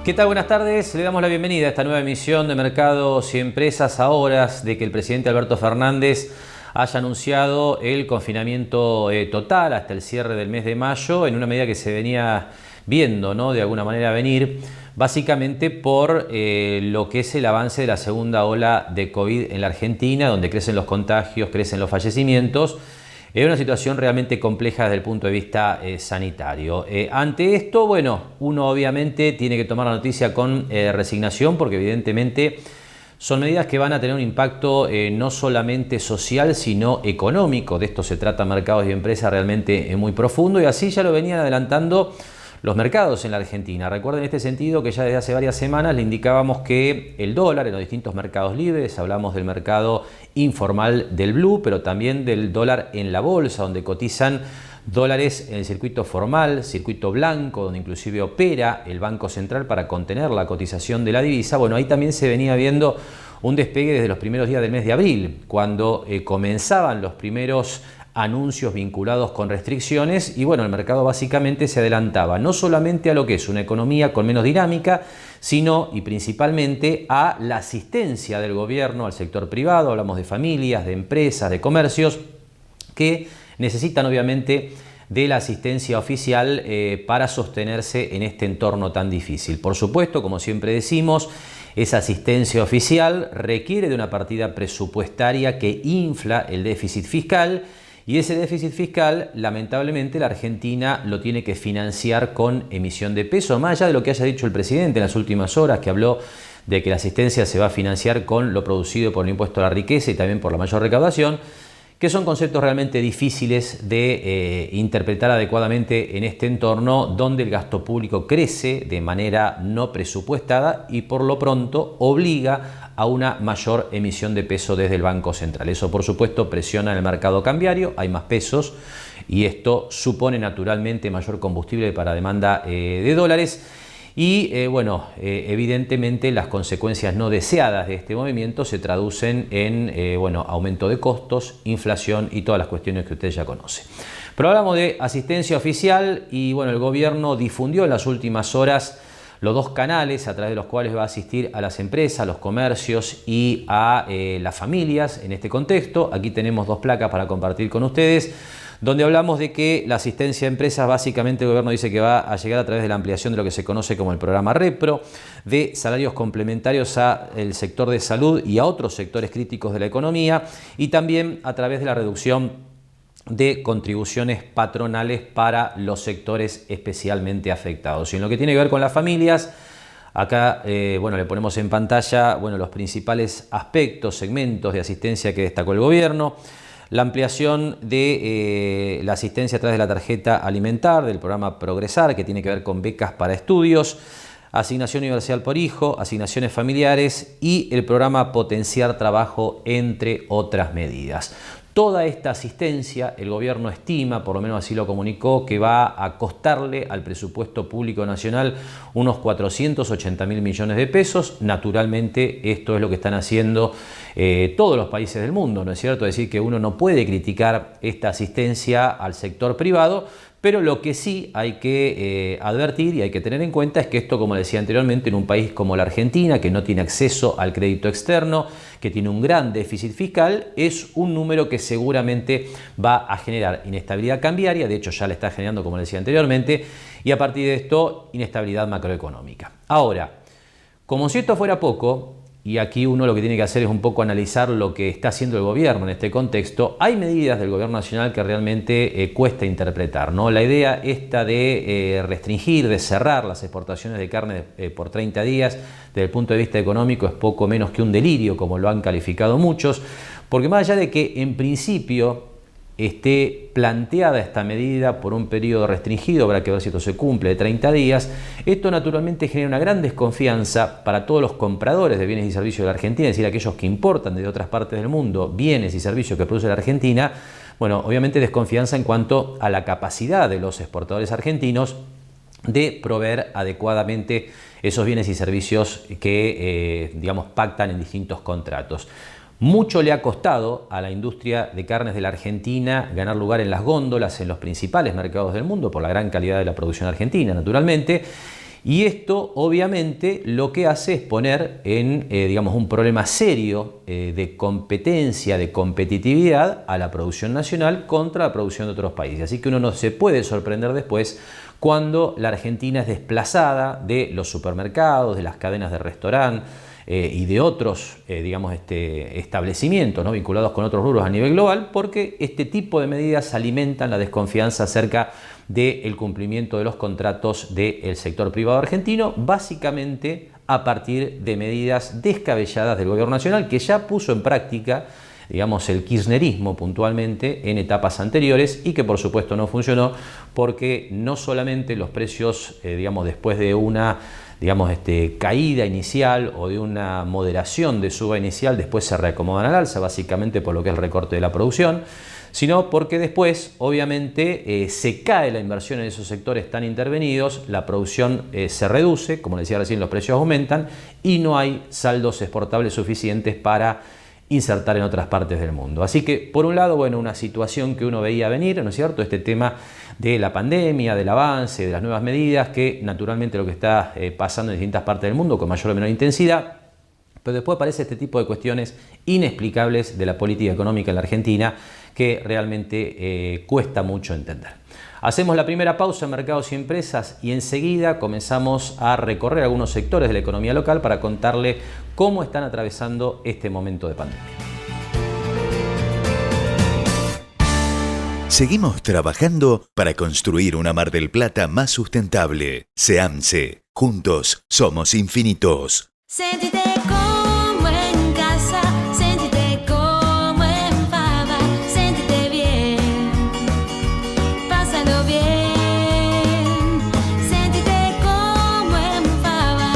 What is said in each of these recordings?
¿Qué tal? Buenas tardes. Le damos la bienvenida a esta nueva emisión de Mercados y Empresas a horas de que el presidente Alberto Fernández haya anunciado el confinamiento total hasta el cierre del mes de mayo, en una medida que se venía viendo, ¿no?, de alguna manera venir, básicamente por lo que es el avance de la segunda ola de COVID en la Argentina, donde crecen los contagios, crecen los fallecimientos. Es una situación realmente compleja desde el punto de vista sanitario. Ante esto, bueno, uno obviamente tiene que tomar la noticia con resignación, porque evidentemente son medidas que van a tener un impacto no solamente social, sino económico. De esto se trata Mercados y Empresas realmente muy profundo, y así ya lo venían adelantando los mercados en la Argentina. Recuerden en este sentido que ya desde hace varias semanas le indicábamos que el dólar en los distintos mercados libres, hablamos del mercado informal del blue, pero también del dólar en la bolsa, donde cotizan dólares en el circuito formal, circuito blanco, donde inclusive opera el Banco Central para contener la cotización de la divisa. Bueno, ahí también se venía viendo un despegue desde los primeros días del mes de abril, cuando comenzaban los primeros anuncios vinculados con restricciones, y bueno, el mercado básicamente se adelantaba no solamente a lo que es una economía con menos dinámica, sino y principalmente a la asistencia del gobierno al sector privado. Hablamos de familias, de empresas, de comercios que necesitan obviamente de la asistencia oficial para sostenerse en este entorno tan difícil. Por supuesto, como siempre decimos, esa asistencia oficial requiere de una partida presupuestaria que infla el déficit fiscal. Y ese déficit fiscal, lamentablemente, la Argentina lo tiene que financiar con emisión de peso, más allá de lo que haya dicho el presidente en las últimas horas, que habló de que la asistencia se va a financiar con lo producido por el impuesto a la riqueza y también por la mayor recaudación, que son conceptos realmente difíciles de interpretar adecuadamente en este entorno donde el gasto público crece de manera no presupuestada y por lo pronto obliga a una mayor emisión de peso desde el Banco Central. Eso, por supuesto, presiona en el mercado cambiario, hay más pesos y esto supone naturalmente mayor combustible para demanda de dólares. Y evidentemente las consecuencias no deseadas de este movimiento se traducen en aumento de costos, inflación y todas las cuestiones que usted ya conoce. Pero hablamos de asistencia oficial y bueno, el gobierno difundió en las últimas horas los dos canales a través de los cuales va a asistir a las empresas, a los comercios y a las familias en este contexto. Aquí tenemos dos placas para compartir con ustedes, donde hablamos de que la asistencia a empresas, básicamente el gobierno dice que va a llegar a través de la ampliación de lo que se conoce como el programa Repro, de salarios complementarios al sector de salud y a otros sectores críticos de la economía, y también a través de la reducción de contribuciones patronales para los sectores especialmente afectados. Y en lo que tiene que ver con las familias, acá le ponemos en pantalla los principales aspectos, segmentos de asistencia que destacó el gobierno. La ampliación de la asistencia a través de la tarjeta alimentar del programa Progresar, que tiene que ver con becas para estudios, asignación universal por hijo, asignaciones familiares y el programa Potenciar Trabajo, entre otras medidas. Toda esta asistencia, el gobierno estima, por lo menos así lo comunicó, que va a costarle al presupuesto público nacional unos 480.000 millones de pesos. Naturalmente, esto es lo que están haciendo todos los países del mundo, ¿no es cierto? Es decir, que uno no puede criticar esta asistencia al sector privado, pero lo que sí hay que advertir y hay que tener en cuenta es que esto, como decía anteriormente, en un país como la Argentina, que no tiene acceso al crédito externo, que tiene un gran déficit fiscal, es un número que seguramente va a generar inestabilidad cambiaria. De hecho ya la está generando, como decía anteriormente, y a partir de esto, inestabilidad macroeconómica. Ahora, como si esto fuera poco, y aquí uno lo que tiene que hacer es un poco analizar lo que está haciendo el gobierno en este contexto, hay medidas del gobierno nacional que realmente cuesta interpretar, ¿no? La idea esta de restringir, de cerrar las exportaciones de carne por 30 días, desde el punto de vista económico es poco menos que un delirio, como lo han calificado muchos, porque más allá de que en principio esté planteada esta medida por un periodo restringido, habrá que ver si esto se cumple, de 30 días, esto naturalmente genera una gran desconfianza para todos los compradores de bienes y servicios de la Argentina, es decir, aquellos que importan desde otras partes del mundo bienes y servicios que produce la Argentina. Bueno, obviamente desconfianza en cuanto a la capacidad de los exportadores argentinos de proveer adecuadamente esos bienes y servicios que, pactan en distintos contratos. Mucho le ha costado a la industria de carnes de la Argentina ganar lugar en las góndolas en los principales mercados del mundo por la gran calidad de la producción argentina, naturalmente. Y esto obviamente lo que hace es poner en digamos, un problema serio de competencia, de competitividad a la producción nacional contra la producción de otros países. Así que uno no se puede sorprender después cuando la Argentina es desplazada de los supermercados, de las cadenas de restaurante y de otros digamos, establecimientos, ¿no?, vinculados con otros rubros a nivel global, porque este tipo de medidas alimentan la desconfianza acerca del cumplimiento de los contratos del sector privado argentino, básicamente a partir de medidas descabelladas del gobierno nacional que ya puso en práctica, digamos, el kirchnerismo puntualmente en etapas anteriores y que por supuesto no funcionó porque no solamente los precios, digamos, después de una caída inicial o de una moderación de suba inicial, después se reacomodan al alza, básicamente por lo que es el recorte de la producción, sino porque después, obviamente, se cae la inversión en esos sectores tan intervenidos, la producción se reduce, como decía recién, los precios aumentan y no hay saldos exportables suficientes para insertar en otras partes del mundo. Así que, por un lado, bueno, una situación que uno veía venir, ¿no es cierto?, este tema de la pandemia, del avance, de las nuevas medidas, que naturalmente lo que está pasando en distintas partes del mundo con mayor o menor intensidad, pero después aparece este tipo de cuestiones inexplicables de la política económica en la Argentina que realmente cuesta mucho entender. Hacemos la primera pausa en Mercados y Empresas y enseguida comenzamos a recorrer algunos sectores de la economía local para contarle cómo están atravesando este momento de pandemia. Seguimos trabajando para construir una Mar del Plata más sustentable. SEAMSE. Juntos somos infinitos. Sentite como en casa, sentite como en Fava, sentite bien, pásalo bien, sentite como en Fava.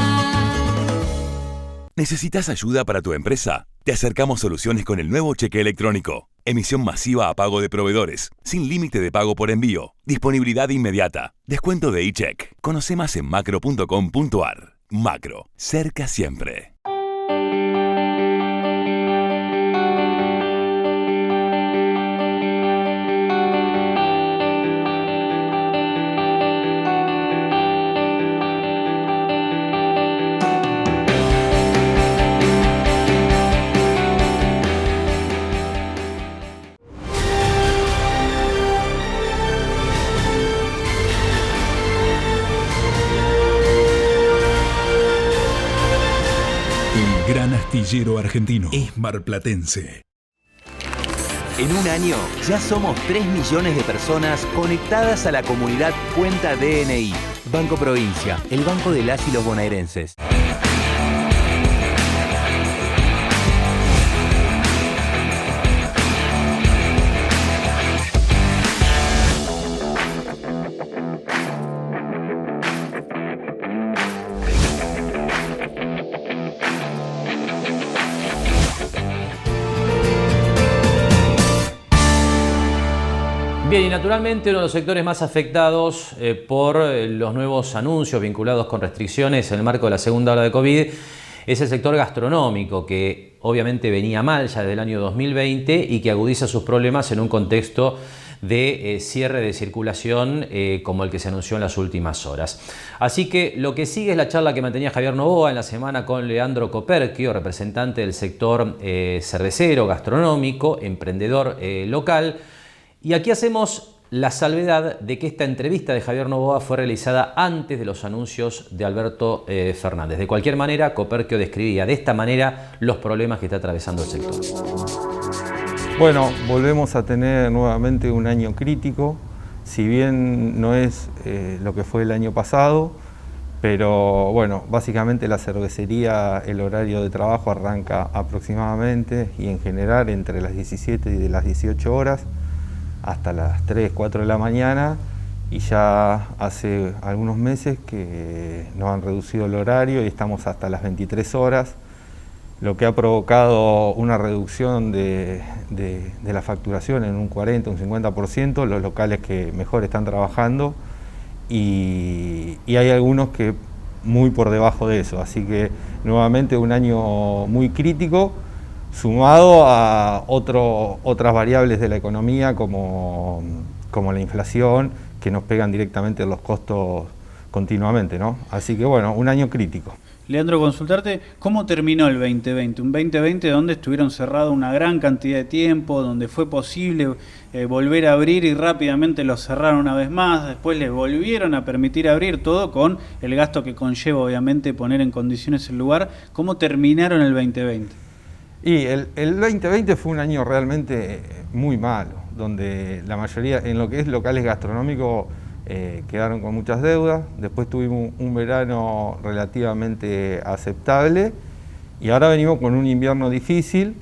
¿Necesitas ayuda para tu empresa? Te acercamos soluciones con el nuevo cheque electrónico. Emisión masiva a pago de proveedores, sin límite de pago por envío, disponibilidad inmediata, descuento de e-check. Conoce más en macro.com.ar. Macro, cerca siempre. Gran astillero argentino es marplatense. En un año ya somos 3 millones de personas conectadas a la comunidad Cuenta DNI. Banco Provincia, el banco de las y los bonaerenses. Bien, y naturalmente uno de los sectores más afectados por los nuevos anuncios vinculados con restricciones en el marco de la segunda ola de COVID es el sector gastronómico, que obviamente venía mal ya desde el año 2020 y que agudiza sus problemas en un contexto de cierre de circulación como el que se anunció en las últimas horas. Así que lo que sigue es la charla que mantenía Javier Noboa en la semana con Leandro Coperchio, representante del sector cervecero, gastronómico, emprendedor local. Y aquí hacemos la salvedad de que esta entrevista de Javier Noboa fue realizada antes de los anuncios de Alberto Fernández. De cualquier manera, Coperchio describía de esta manera los problemas que está atravesando el sector. Bueno, volvemos a tener nuevamente un año crítico, si bien no es lo que fue el año pasado, pero bueno, básicamente la cervecería, el horario de trabajo arranca aproximadamente y en general entre las 17 y de las 18 horas hasta las 3, 4 de la mañana, y ya hace algunos meses que nos han reducido el horario y estamos hasta las 23 horas, lo que ha provocado una reducción de la facturación en un 40, un 50%, los locales que mejor están trabajando, y hay algunos que muy por debajo de eso, así que nuevamente un año muy crítico, sumado a otras variables de la economía como la inflación, que nos pegan directamente en los costos continuamente, ¿no? Así que bueno, un año crítico. Leandro, consultarte, ¿cómo terminó el 2020? Un 2020 donde estuvieron cerrados una gran cantidad de tiempo, donde fue posible volver a abrir y rápidamente los cerraron una vez más, después les volvieron a permitir abrir, todo con el gasto que conlleva obviamente poner en condiciones el lugar. ¿Cómo terminaron el 2020? Y el 2020 fue un año realmente muy malo, donde la mayoría, en lo que es locales gastronómicos, quedaron con muchas deudas. Después tuvimos un verano relativamente aceptable y ahora venimos con un invierno difícil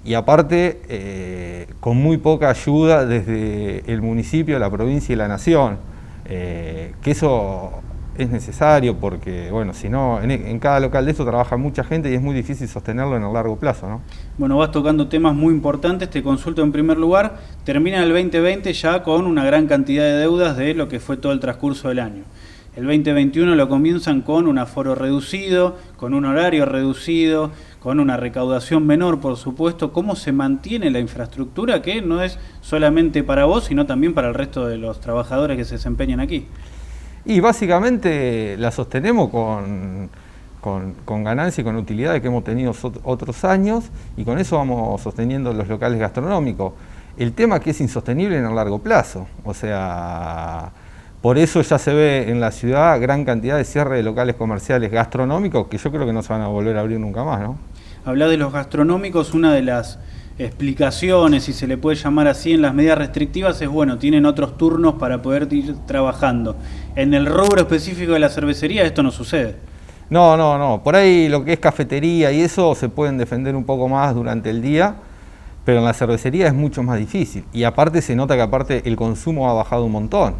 y aparte con muy poca ayuda desde el municipio, la provincia y la nación, que eso es necesario porque, bueno, si no, en cada local de eso trabaja mucha gente y es muy difícil sostenerlo en el largo plazo, ¿no? Bueno, vas tocando temas muy importantes, te consulto en primer lugar, termina el 2020 ya con una gran cantidad de deudas de lo que fue todo el transcurso del año. El 2021 lo comienzan con un aforo reducido, con un horario reducido, con una recaudación menor, por supuesto. ¿Cómo se mantiene la infraestructura que no es solamente para vos, sino también para el resto de los trabajadores que se desempeñan aquí? Y básicamente la sostenemos con ganancia y con utilidades que hemos tenido otros años y con eso vamos sosteniendo los locales gastronómicos. El tema es que es insostenible en el largo plazo, o sea, por eso ya se ve en la ciudad gran cantidad de cierre de locales comerciales gastronómicos que yo creo que no se van a volver a abrir nunca más, ¿no? Habla de los gastronómicos, una de las explicaciones, si se le puede llamar así, en las medidas restrictivas es, bueno, tienen otros turnos para poder ir trabajando. En el rubro específico de la cervecería esto no sucede. No, por ahí lo que es cafetería y eso se pueden defender un poco más durante el día, pero en la cervecería es mucho más difícil y aparte se nota que aparte el consumo ha bajado un montón.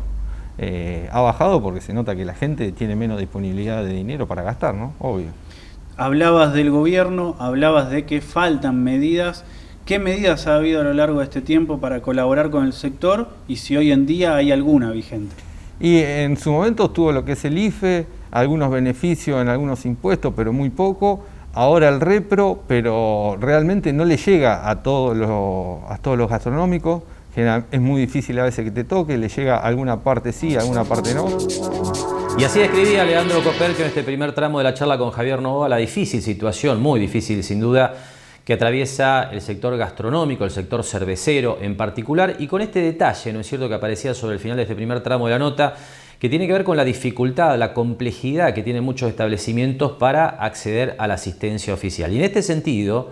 Ha bajado porque se nota que la gente tiene menos disponibilidad de dinero para gastar, ¿no? Obvio. Hablabas del gobierno, hablabas de que faltan medidas. ¿Qué medidas ha habido a lo largo de este tiempo para colaborar con el sector y si hoy en día hay alguna vigente? Y en su momento estuvo lo que es el IFE, algunos beneficios en algunos impuestos, pero muy poco. Ahora el repro, pero realmente no le llega a todos los gastronómicos. Es muy difícil a veces que te toque, le llega a alguna parte sí, a alguna parte no. Y así describía Leandro Coperchio en este primer tramo de la charla con Javier Novoa la difícil situación, muy difícil sin duda, que atraviesa el sector gastronómico, el sector cervecero en particular, y con este detalle, ¿no es cierto?, que aparecía sobre el final de este primer tramo de la nota, que tiene que ver con la dificultad, la complejidad que tienen muchos establecimientos para acceder a la asistencia oficial. Y en este sentido,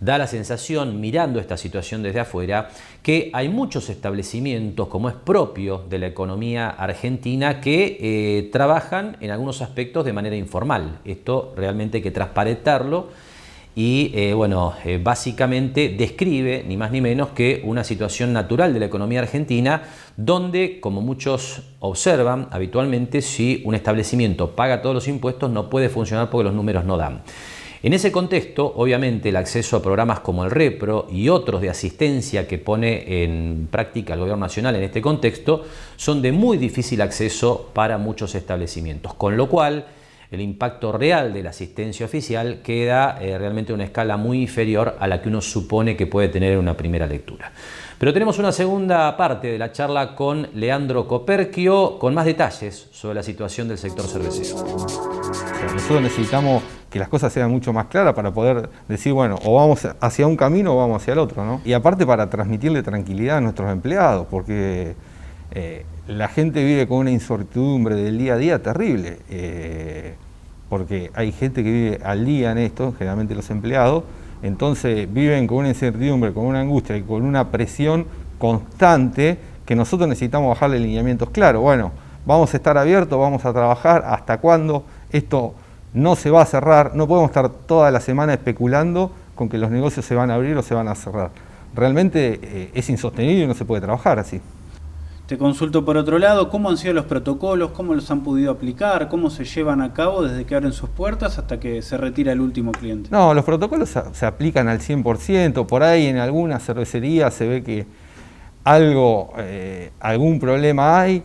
da la sensación, mirando esta situación desde afuera, que hay muchos establecimientos, como es propio de la economía argentina, que trabajan en algunos aspectos de manera informal. Esto realmente hay que transparentarlo y básicamente describe ni más ni menos que una situación natural de la economía argentina donde, como muchos observan habitualmente, si un establecimiento paga todos los impuestos no puede funcionar porque los números no dan. En ese contexto, obviamente, el acceso a programas como el Repro y otros de asistencia que pone en práctica el Gobierno Nacional en este contexto son de muy difícil acceso para muchos establecimientos, con lo cual el impacto real de la asistencia oficial queda realmente a una escala muy inferior a la que uno supone que puede tener en una primera lectura. Pero tenemos una segunda parte de la charla con Leandro Coperchio con más detalles sobre la situación del sector cervecero. Nosotros necesitamos que las cosas sean mucho más claras para poder decir, bueno, o vamos hacia un camino o vamos hacia el otro, ¿no? Y aparte para transmitirle tranquilidad a nuestros empleados, porque la gente vive con una incertidumbre del día a día terrible, porque hay gente que vive al día en esto, generalmente los empleados, entonces viven con una incertidumbre, con una angustia y con una presión constante que nosotros necesitamos bajarle lineamientos claros. Bueno, vamos a estar abiertos, vamos a trabajar, ¿hasta cuándo? Esto no se va a cerrar, no podemos estar toda la semana especulando con que los negocios se van a abrir o se van a cerrar. Realmente es insostenible y no se puede trabajar así. Te consulto por otro lado, ¿cómo han sido los protocolos? ¿Cómo los han podido aplicar? ¿Cómo se llevan a cabo desde que abren sus puertas hasta que se retira el último cliente? No, los protocolos se aplican al 100%. Por ahí en alguna cervecería se ve que algún problema hay.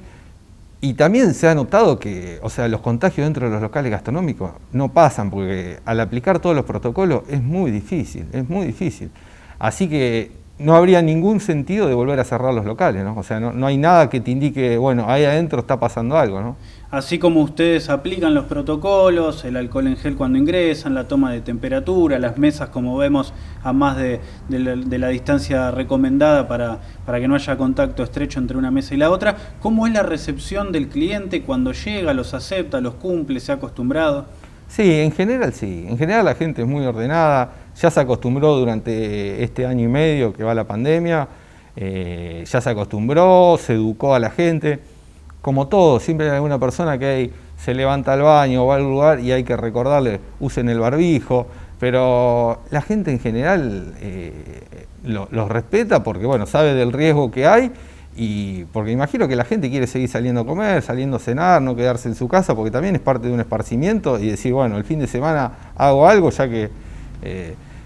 Y también se ha notado que, los contagios dentro de los locales gastronómicos no pasan, porque al aplicar todos los protocolos es muy difícil. Así que no habría ningún sentido de volver a cerrar los locales, ¿no? O sea, no hay nada que te indique, bueno, ahí adentro está pasando algo, ¿no? Así como ustedes aplican los protocolos, el alcohol en gel cuando ingresan, la toma de temperatura, las mesas como vemos a más de la distancia recomendada para que no haya contacto estrecho entre una mesa y la otra, ¿cómo es la recepción del cliente cuando llega, los acepta, los cumple, se ha acostumbrado? Sí, en general la gente es muy ordenada, ya se acostumbró durante este año y medio que va la pandemia, ya se acostumbró, se educó a la gente. Como todo, siempre hay alguna persona que se levanta al baño o va al lugar y hay que recordarle, usen el barbijo, pero la gente en general los respeta porque bueno, sabe del riesgo que hay y porque imagino que la gente quiere seguir saliendo a comer, saliendo a cenar, no quedarse en su casa porque también es parte de un esparcimiento y decir, bueno, el fin de semana hago algo ya que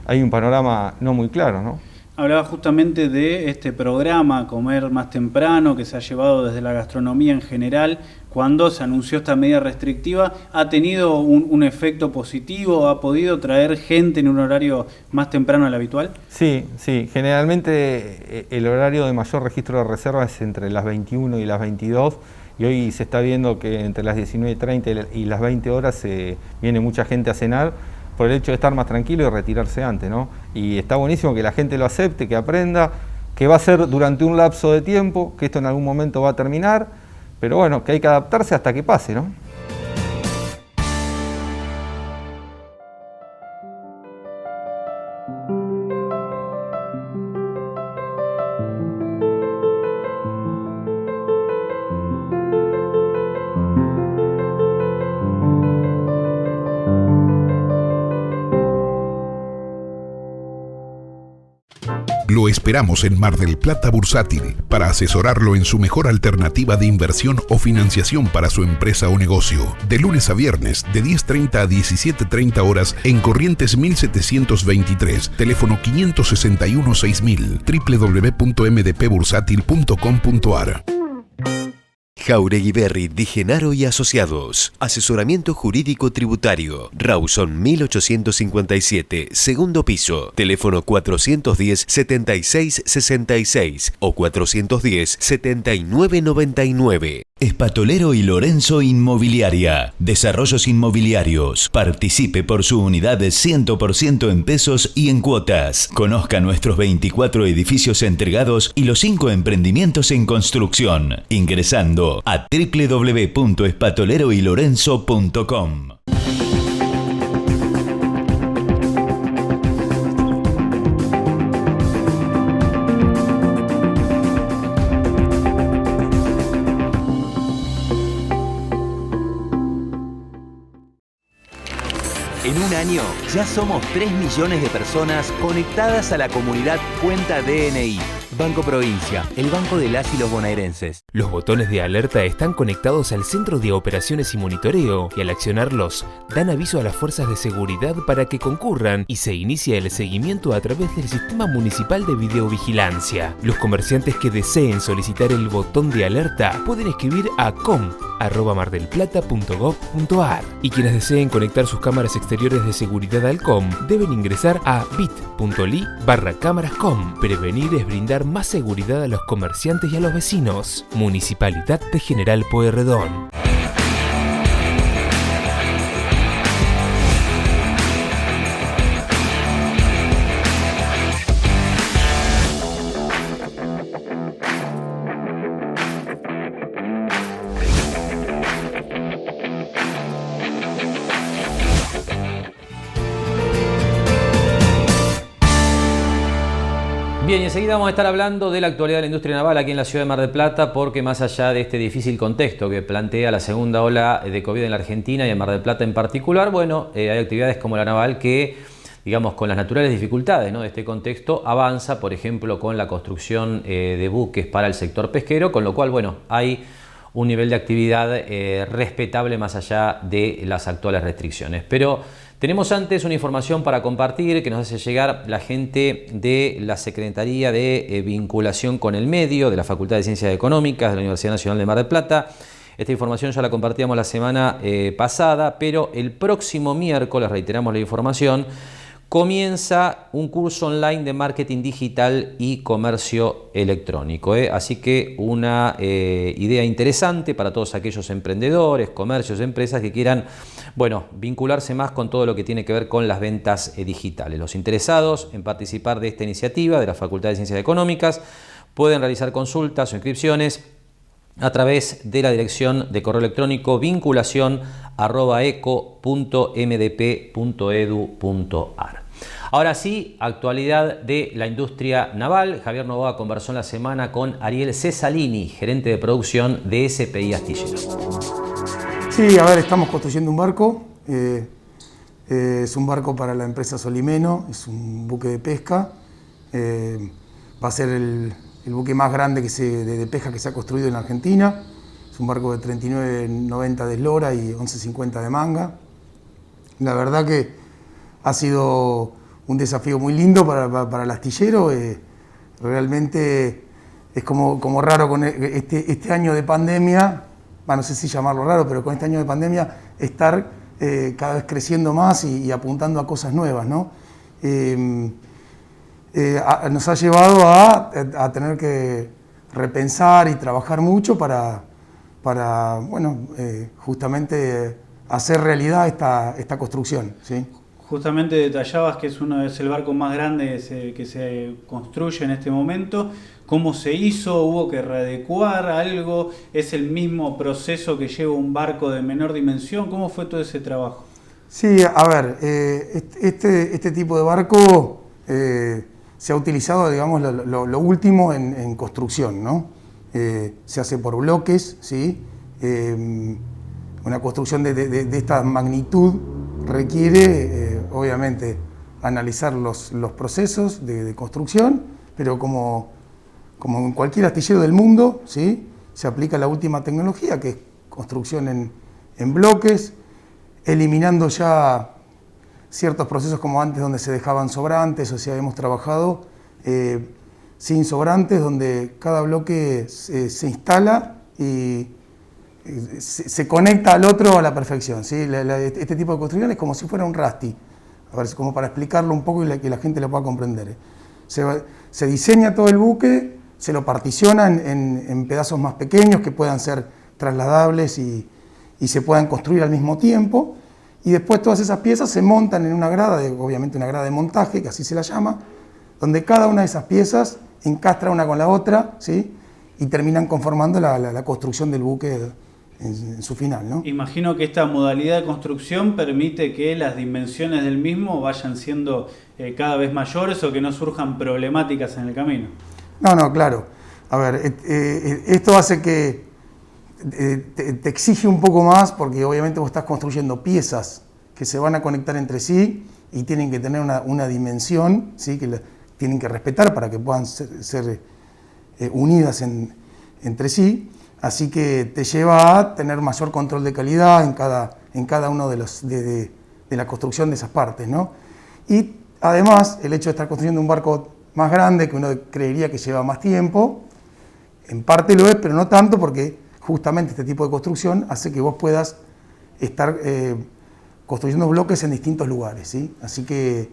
hay un panorama no muy claro, ¿no? Hablaba justamente de este programa Comer Más Temprano que se ha llevado desde la gastronomía en general. Cuando se anunció esta medida restrictiva, ¿ha tenido un efecto positivo? ¿Ha podido traer gente en un horario más temprano al habitual? Sí, generalmente el horario de mayor registro de reservas es entre las 21 y las 22 y hoy se está viendo que entre las 19:30 y las 20 horas viene mucha gente a cenar por el hecho de estar más tranquilo y retirarse antes, ¿no? Y está buenísimo que la gente lo acepte, que aprenda, que va a ser durante un lapso de tiempo, que esto en algún momento va a terminar, pero bueno, que hay que adaptarse hasta que pase, ¿no? Lo esperamos en Mar del Plata Bursátil para asesorarlo en su mejor alternativa de inversión o financiación para su empresa o negocio. De lunes a viernes, de 10:30 a 17:30 horas en Corrientes 1723, teléfono 561-6000, www.mdpbursátil.com.ar. Jauregui Berry Di Genaro y Asociados. Asesoramiento jurídico tributario. Rawson 1857, segundo piso. Teléfono 410-7666 o 410-7999. Espatolero y Lorenzo Inmobiliaria. Desarrollos inmobiliarios. Participe por su unidad de 100% en pesos y en cuotas. Conozca nuestros 24 edificios entregados y los 5 emprendimientos en construcción. Ingresando a www.espatoleroylorenzo.com. En un año ya somos 3 millones de personas conectadas a la comunidad Cuenta DNI. Banco Provincia, el banco de las y los bonaerenses. Los botones de alerta están conectados al centro de operaciones y monitoreo y al accionarlos dan aviso a las fuerzas de seguridad para que concurran y se inicia el seguimiento a través del sistema municipal de videovigilancia. Los comerciantes que deseen solicitar el botón de alerta pueden escribir a com@mardelplata.gov.ar y quienes deseen conectar sus cámaras exteriores de seguridad al com deben ingresar a bit.ly/cámarascom. Prevenir es brindar más seguridad a los comerciantes y a los vecinos. Municipalidad de General Pueyrredón. Bien, y enseguida vamos a estar hablando de la actualidad de la industria naval aquí en la ciudad de Mar del Plata, porque más allá de este difícil contexto que plantea la segunda ola de COVID en la Argentina y en Mar del Plata en particular, bueno, hay actividades como la naval que, digamos, con las naturales dificultades, ¿no?, de este contexto, avanza, por ejemplo, con la construcción de buques para el sector pesquero, con lo cual, bueno, hay un nivel de actividad respetable más allá de las actuales restricciones. Pero tenemos antes una información para compartir que nos hace llegar la gente de la Secretaría de Vinculación con el Medio, de la Facultad de Ciencias Económicas de la Universidad Nacional de Mar del Plata. Esta información ya la compartíamos la semana pasada, pero el próximo miércoles, reiteramos la información, comienza un curso online de marketing digital y comercio electrónico. Así que una idea interesante para todos aquellos emprendedores, comercios, empresas que quieran, bueno, vincularse más con todo lo que tiene que ver con las ventas digitales. Los interesados en participar de esta iniciativa de la Facultad de Ciencias Económicas pueden realizar consultas o inscripciones a través de la dirección de correo electrónico vinculación@eco.mdp.edu.ar. Ahora sí, actualidad de la industria naval. Javier Novoa conversó en la semana con Ariel Cesalini, gerente de producción de SPI Astillero. Sí, a ver, estamos construyendo un barco. Es un barco para la empresa Solimeno, es un buque de pesca. Va a ser el buque más grande de pesca que se ha construido en la Argentina. Es un barco de 39,90 de eslora y 11,50 de manga. La verdad que ha sido un desafío muy lindo para el astillero. Realmente es como raro con este año de pandemia, no sé si llamarlo raro, pero con este año de pandemia estar cada vez creciendo más y apuntando a cosas nuevas, ¿no? Nos ha llevado a tener que repensar y trabajar mucho para justamente hacer realidad esta construcción, ¿sí? Justamente detallabas que es el barco más grande que se construye en este momento. ¿Cómo se hizo? ¿Hubo que readecuar algo? ¿Es el mismo proceso que lleva un barco de menor dimensión? ¿Cómo fue todo ese trabajo? Sí, a ver, este tipo de barco se ha utilizado, digamos, lo último en construcción, ¿no? Se hace por bloques, ¿sí? Una construcción de esta magnitud requiere, obviamente, analizar los procesos de construcción, pero como en cualquier astillero del mundo, ¿sí? Se aplica la última tecnología, que es construcción en bloques, eliminando ya ciertos procesos como antes, donde se dejaban sobrantes, o sea, hemos trabajado sin sobrantes, donde cada bloque se instala y se conecta al otro a la perfección, ¿sí? Este tipo de construcción es como si fuera un rasti, a ver, como para explicarlo un poco y que la gente lo pueda comprender. Se diseña todo el buque, se lo particiona en pedazos más pequeños que puedan ser trasladables y se puedan construir al mismo tiempo, y después todas esas piezas se montan en una grada, obviamente una grada de montaje, que así se la llama, donde cada una de esas piezas encastra una con la otra, ¿sí? Y terminan conformando la construcción del buque en su final, ¿no? Imagino que esta modalidad de construcción permite que las dimensiones del mismo vayan siendo cada vez mayores o que no surjan problemáticas en el camino. No, claro. A ver, esto hace que te exige un poco más, porque obviamente vos estás construyendo piezas que se van a conectar entre sí y tienen que tener una dimensión, ¿sí? Que tienen que respetar para que puedan ser unidas entre sí. Así que te lleva a tener mayor control de calidad en cada uno de la construcción de esas partes, ¿no? Y además, el hecho de estar construyendo un barco más grande, que uno creería que lleva más tiempo, en parte lo es, pero no tanto, porque justamente este tipo de construcción hace que vos puedas estar construyendo bloques en distintos lugares, ¿sí? Así que,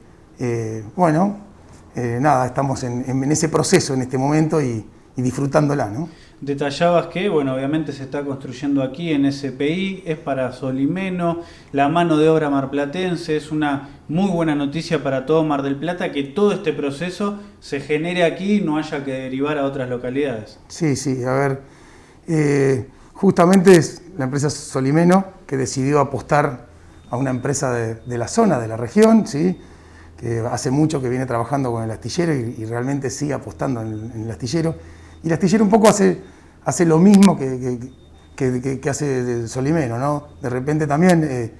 nada, estamos en ese proceso en este momento y disfrutándola, ¿no? Detallabas que, obviamente se está construyendo aquí en SPI, es para Solimeno, la mano de obra marplatense, es una muy buena noticia para todo Mar del Plata que todo este proceso se genere aquí y no haya que derivar a otras localidades. Sí, a ver, justamente es la empresa Solimeno que decidió apostar a una empresa de la zona, de la región, ¿sí? Que hace mucho que viene trabajando con el astillero y realmente sigue apostando en el astillero. Y el astillero un poco hace lo mismo que hace Solimeno, ¿no? De repente también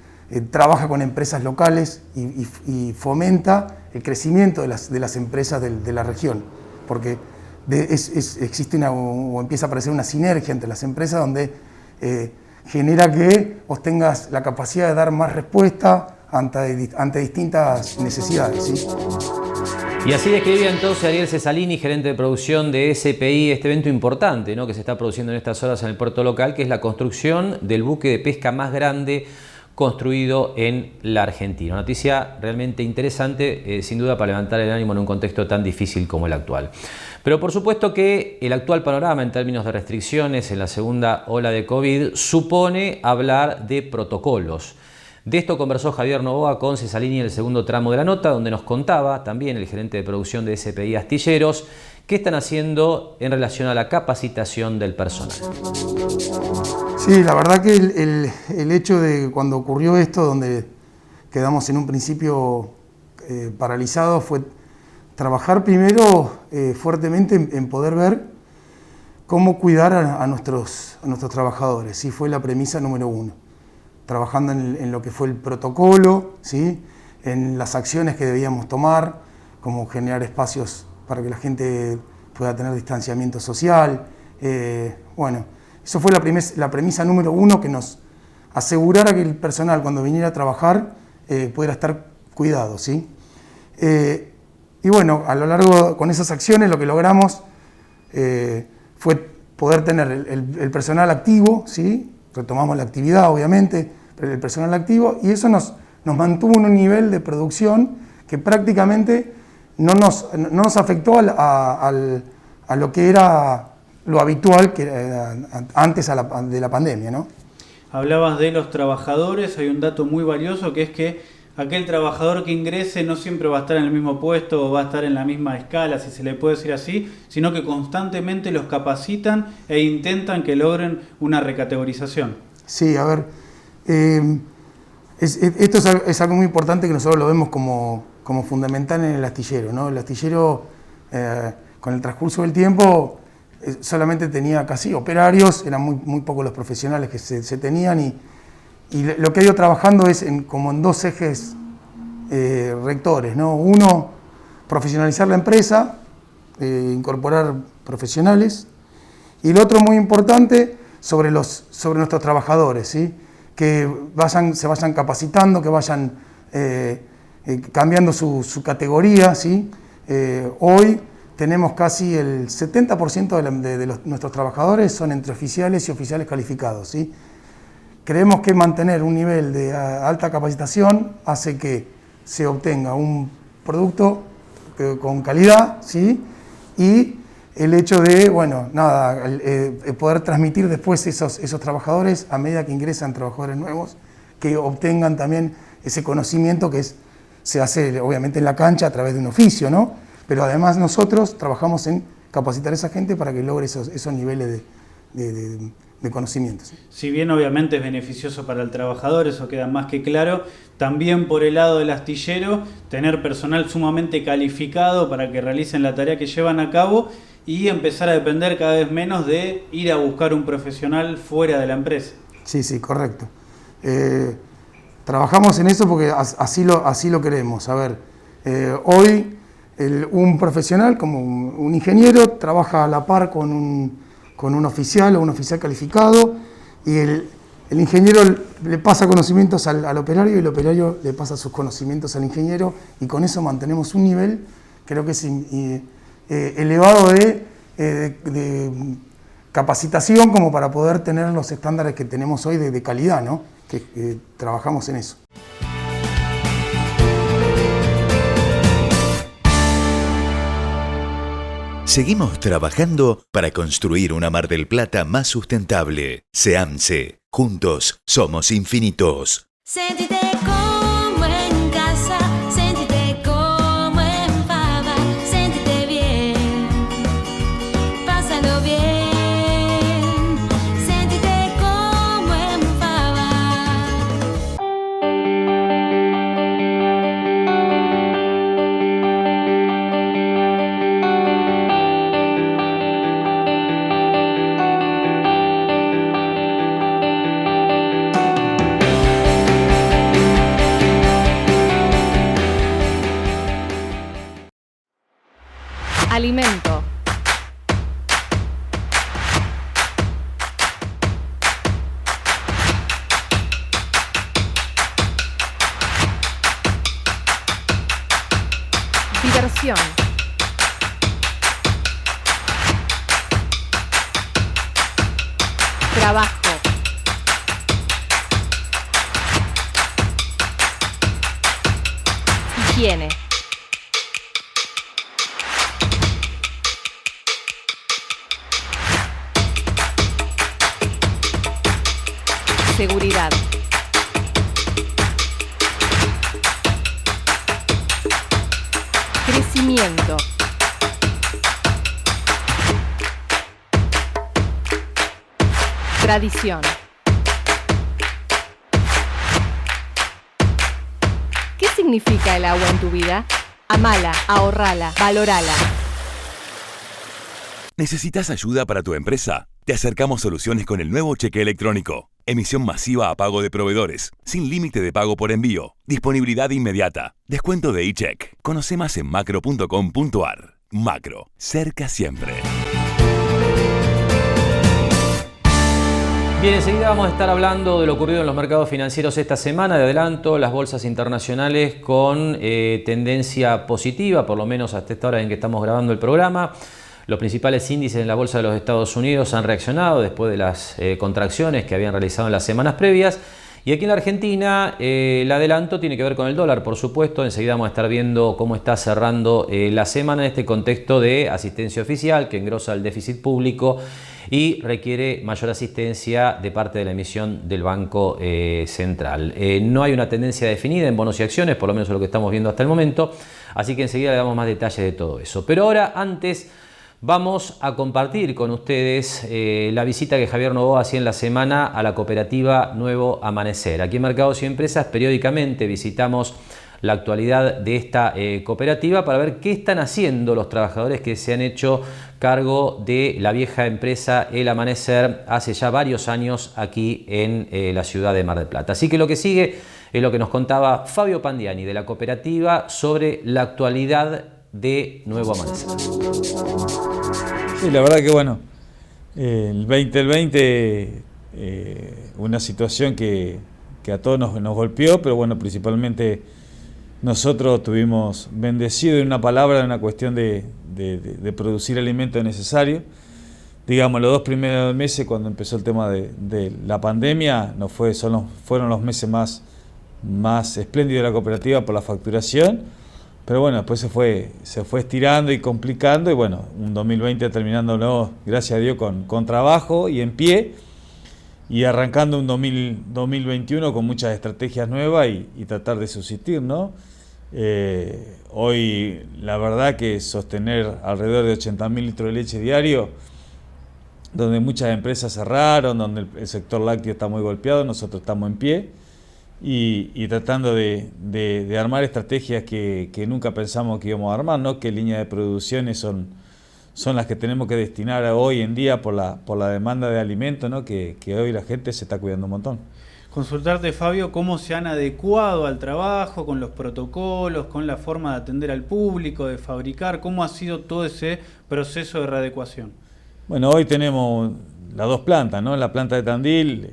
trabaja con empresas locales y fomenta el crecimiento de las empresas de la región, porque existe o empieza a aparecer una sinergia entre las empresas donde genera que vos tengas la capacidad de dar más respuesta ante distintas necesidades, ¿sí? Y así describía entonces Ariel Cesalini, gerente de producción de SPI, este evento importante, ¿no? Que se está produciendo en estas horas en el puerto local, que es la construcción del buque de pesca más grande construido en la Argentina. Una noticia realmente interesante, sin duda para levantar el ánimo en un contexto tan difícil como el actual. Pero por supuesto que el actual panorama en términos de restricciones en la segunda ola de COVID supone hablar de protocolos. De esto conversó Javier Novoa con Cesalini en el segundo tramo de la nota, donde nos contaba también el gerente de producción de SPI Astilleros qué están haciendo en relación a la capacitación del personal. Sí, la verdad que el hecho de cuando ocurrió esto, donde quedamos en un principio paralizados, fue trabajar primero fuertemente en poder ver cómo cuidar a nuestros trabajadores. Sí, fue la premisa número uno. Trabajando en lo que fue el protocolo, ¿sí? En las acciones que debíamos tomar, como generar espacios para que la gente pueda tener distanciamiento social. Bueno, eso fue la premisa número uno, que nos asegurara que el personal cuando viniera a trabajar pudiera estar cuidado, ¿sí? Y bueno, a lo largo, con esas acciones, lo que logramos fue poder tener el personal activo, ¿sí? Retomamos la actividad, obviamente, pero el personal activo, y eso nos mantuvo en un nivel de producción que prácticamente no nos afectó a lo que era lo habitual que antes de la pandemia, ¿no? Hablabas de los trabajadores, hay un dato muy valioso que es que aquel trabajador que ingrese no siempre va a estar en el mismo puesto o va a estar en la misma escala, si se le puede decir así, sino que constantemente los capacitan e intentan que logren una recategorización. Sí, a ver, esto es algo muy importante que nosotros lo vemos como fundamental en el astillero, ¿no? El astillero, con el transcurso del tiempo, solamente tenía casi operarios, eran muy pocos los profesionales que se tenían, y lo que ha ido trabajando es como en dos ejes rectores, ¿no? Uno, profesionalizar la empresa, incorporar profesionales, y el otro muy importante, sobre nuestros trabajadores, ¿sí? Que se vayan capacitando, que vayan cambiando su categoría, ¿sí? Hoy tenemos casi el 70% de nuestros trabajadores son entre oficiales y oficiales calificados, ¿sí? Creemos que mantener un nivel de alta capacitación hace que se obtenga un producto con calidad, ¿sí? Y el hecho de, bueno, nada, poder transmitir después esos trabajadores, a medida que ingresan trabajadores nuevos, que obtengan también ese conocimiento que se hace obviamente en la cancha a través de un oficio, ¿no? Pero además nosotros trabajamos en capacitar a esa gente para que logre esos niveles de conocimientos. Si bien obviamente es beneficioso para el trabajador, eso queda más que claro, también por el lado del astillero, tener personal sumamente calificado para que realicen la tarea que llevan a cabo y empezar a depender cada vez menos de ir a buscar un profesional fuera de la empresa. Sí, correcto. Trabajamos en eso porque así lo queremos. A ver, hoy un profesional como un ingeniero trabaja a la par con un oficial o un oficial calificado, y el ingeniero le pasa conocimientos al operario y el operario le pasa sus conocimientos al ingeniero, y con eso mantenemos un nivel, creo que es elevado de capacitación, como para poder tener los estándares que tenemos hoy de calidad, ¿no? Que trabajamos en eso. Seguimos trabajando para construir una Mar del Plata más sustentable. SEAMSE. Juntos somos infinitos. Sentite como en casa, sentite como en Fava, sentite bien, pásalo bien, sentite como en Fava. Alimento. Diversión. Trabajo. Higiene. Seguridad. Crecimiento. Tradición. ¿Qué significa el agua en tu vida? Amala, ahorrala, valorala. ¿Necesitas ayuda para tu empresa? Te acercamos soluciones con el nuevo cheque electrónico. Emisión masiva a pago de proveedores, sin límite de pago por envío, disponibilidad inmediata, descuento de eCheck. Conoce más en macro.com.ar. Macro, cerca siempre. Bien, enseguida vamos a estar hablando de lo ocurrido en los mercados financieros esta semana. De adelanto, las bolsas internacionales con tendencia positiva, por lo menos hasta esta hora en que estamos grabando el programa. Los principales índices en la bolsa de los Estados Unidos han reaccionado después de las contracciones que habían realizado en las semanas previas. Y aquí en la Argentina el adelanto tiene que ver con el dólar, por supuesto. Enseguida vamos a estar viendo cómo está cerrando la semana en este contexto de asistencia oficial que engrosa el déficit público y requiere mayor asistencia de parte de la emisión del Banco Central. No hay una tendencia definida en bonos y acciones, por lo menos es lo que estamos viendo hasta el momento, así que enseguida le damos más detalles de todo eso. Pero ahora, antes, vamos a compartir con ustedes la visita que Javier Novoa hacía en la semana a la cooperativa Nuevo Amanecer. Aquí en Mercados y Empresas periódicamente visitamos la actualidad de esta cooperativa para ver qué están haciendo los trabajadores que se han hecho cargo de la vieja empresa El Amanecer hace ya varios años aquí en la ciudad de Mar del Plata. Así que lo que sigue es lo que nos contaba Fabio Pandiani de la cooperativa sobre la actualidad de Nuevo Amanecer. Sí, la verdad que bueno, el 2020, una situación que a todos nos golpeó, pero bueno, principalmente nosotros tuvimos bendecido en una palabra, en una cuestión de producir alimentos necesarios. Digamos, los 2 primeros meses, cuando empezó el tema de la pandemia, fueron los meses más espléndidos de la cooperativa por la facturación. Pero bueno, después se fue estirando y complicando y bueno, un 2020 terminándolo, gracias a Dios, con trabajo y en pie y arrancando un 2021 con muchas estrategias nuevas y tratar de subsistir, ¿no? Hoy la verdad que sostener alrededor de 80.000 litros de leche diario, donde muchas empresas cerraron, donde el sector lácteo está muy golpeado, nosotros estamos en pie. Y tratando de armar estrategias que nunca pensamos que íbamos a armar, ¿no? Que líneas de producciones son las que tenemos que destinar hoy en día por la demanda de alimentos, ¿no? Que hoy la gente se está cuidando un montón. Consultarte, Fabio, cómo se han adecuado al trabajo, con los protocolos, con la forma de atender al público, de fabricar, cómo ha sido todo ese proceso de readecuación. Bueno, hoy tenemos las 2 plantas, ¿no? La planta de Tandil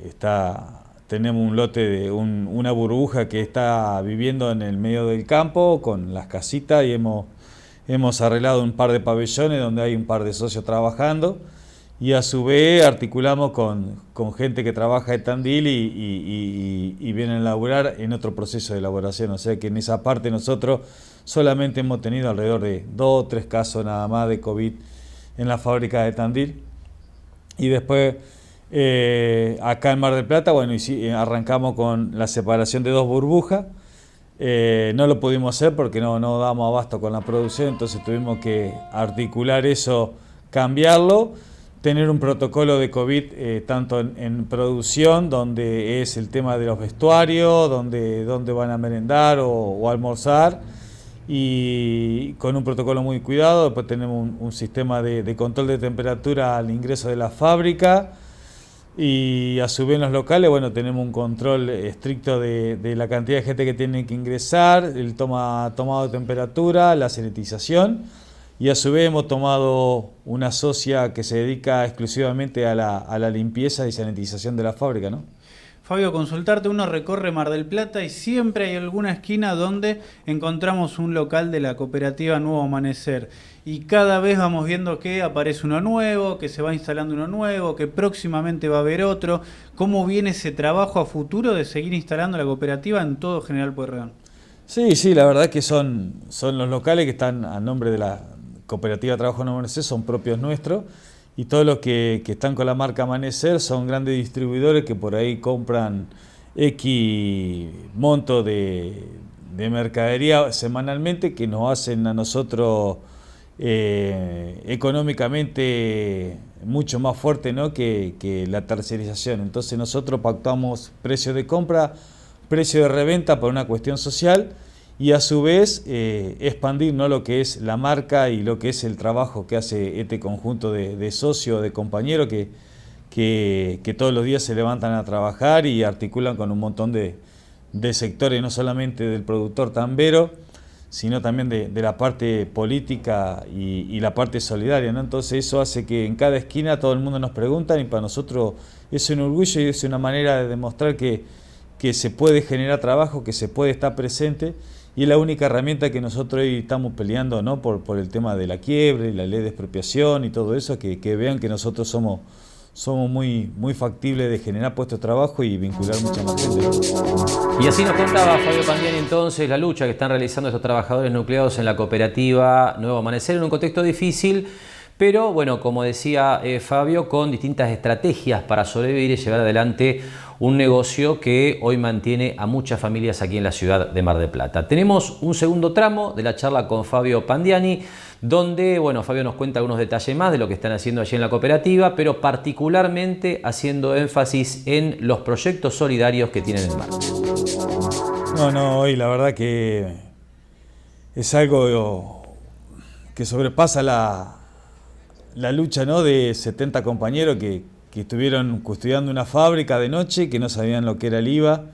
tenemos un lote de una burbuja que está viviendo en el medio del campo con las casitas y hemos arreglado un par de pabellones donde hay un par de socios trabajando y a su vez articulamos con gente que trabaja en Tandil y vienen a laburar en otro proceso de elaboración. O sea que en esa parte nosotros solamente hemos tenido alrededor de 2 o 3 casos nada más de COVID en la fábrica de Tandil. Y después acá en Mar del Plata, bueno, arrancamos con la separación de 2 burbujas. No lo pudimos hacer porque no damos abasto con la producción, entonces tuvimos que articular eso, cambiarlo, tener un protocolo de COVID tanto en producción, donde es el tema de los vestuarios, donde van a merendar o almorzar, y con un protocolo muy cuidado. Después tenemos un sistema de control de temperatura al ingreso de la fábrica. Y a su vez en los locales, bueno, tenemos un control estricto de la cantidad de gente que tiene que ingresar, el tomado de temperatura, la sanitización, y a su vez hemos tomado una socia que se dedica exclusivamente a la limpieza y sanitización de la fábrica, ¿no? Fabio, consultarte, uno recorre Mar del Plata y siempre hay alguna esquina donde encontramos un local de la cooperativa Nuevo Amanecer. Y cada vez vamos viendo que aparece uno nuevo, que se va instalando uno nuevo, que próximamente va a haber otro. ¿Cómo viene ese trabajo a futuro de seguir instalando la cooperativa en todo General Pueyrredón? Sí, la verdad que son los locales que están a nombre de la Cooperativa de Trabajo Amanecer, son propios nuestros, y todos los que están con la marca Amanecer son grandes distribuidores que por ahí compran X monto de mercadería semanalmente, que nos hacen a nosotros económicamente mucho más fuerte, ¿no?, que la tercerización. Entonces nosotros pactamos precio de compra, precio de reventa por una cuestión social, y a su vez expandir, ¿no?, lo que es la marca y lo que es el trabajo que hace este conjunto de socios, de compañeros que todos los días se levantan a trabajar y articulan con un montón de sectores, no solamente del productor tambero, sino también de la parte política y la parte solidaria, ¿no? Entonces eso hace que en cada esquina todo el mundo nos pregunta, y para nosotros es un orgullo y es una manera de demostrar que se puede generar trabajo, que se puede estar presente, y es la única herramienta que nosotros hoy estamos peleando, ¿no?, por el tema de la quiebra y la ley de expropiación y todo eso, que vean que nosotros somos muy factibles de generar puestos de trabajo y vincular mucha más gente. Y así nos contaba Fabio Pandiani entonces la lucha que están realizando estos trabajadores nucleados en la cooperativa Nuevo Amanecer en un contexto difícil, pero bueno, como decía Fabio, con distintas estrategias para sobrevivir y llevar adelante un negocio que hoy mantiene a muchas familias aquí en la ciudad de Mar del Plata. Tenemos un segundo tramo de la charla con Fabio Pandiani, donde bueno, Fabio nos cuenta algunos detalles más de lo que están haciendo allí en la cooperativa, pero particularmente haciendo énfasis en los proyectos solidarios que tienen en marcha. Hoy la verdad que es algo que sobrepasa la lucha, ¿no?, de 70 compañeros que estuvieron custodiando una fábrica de noche, que no sabían lo que era el IVA,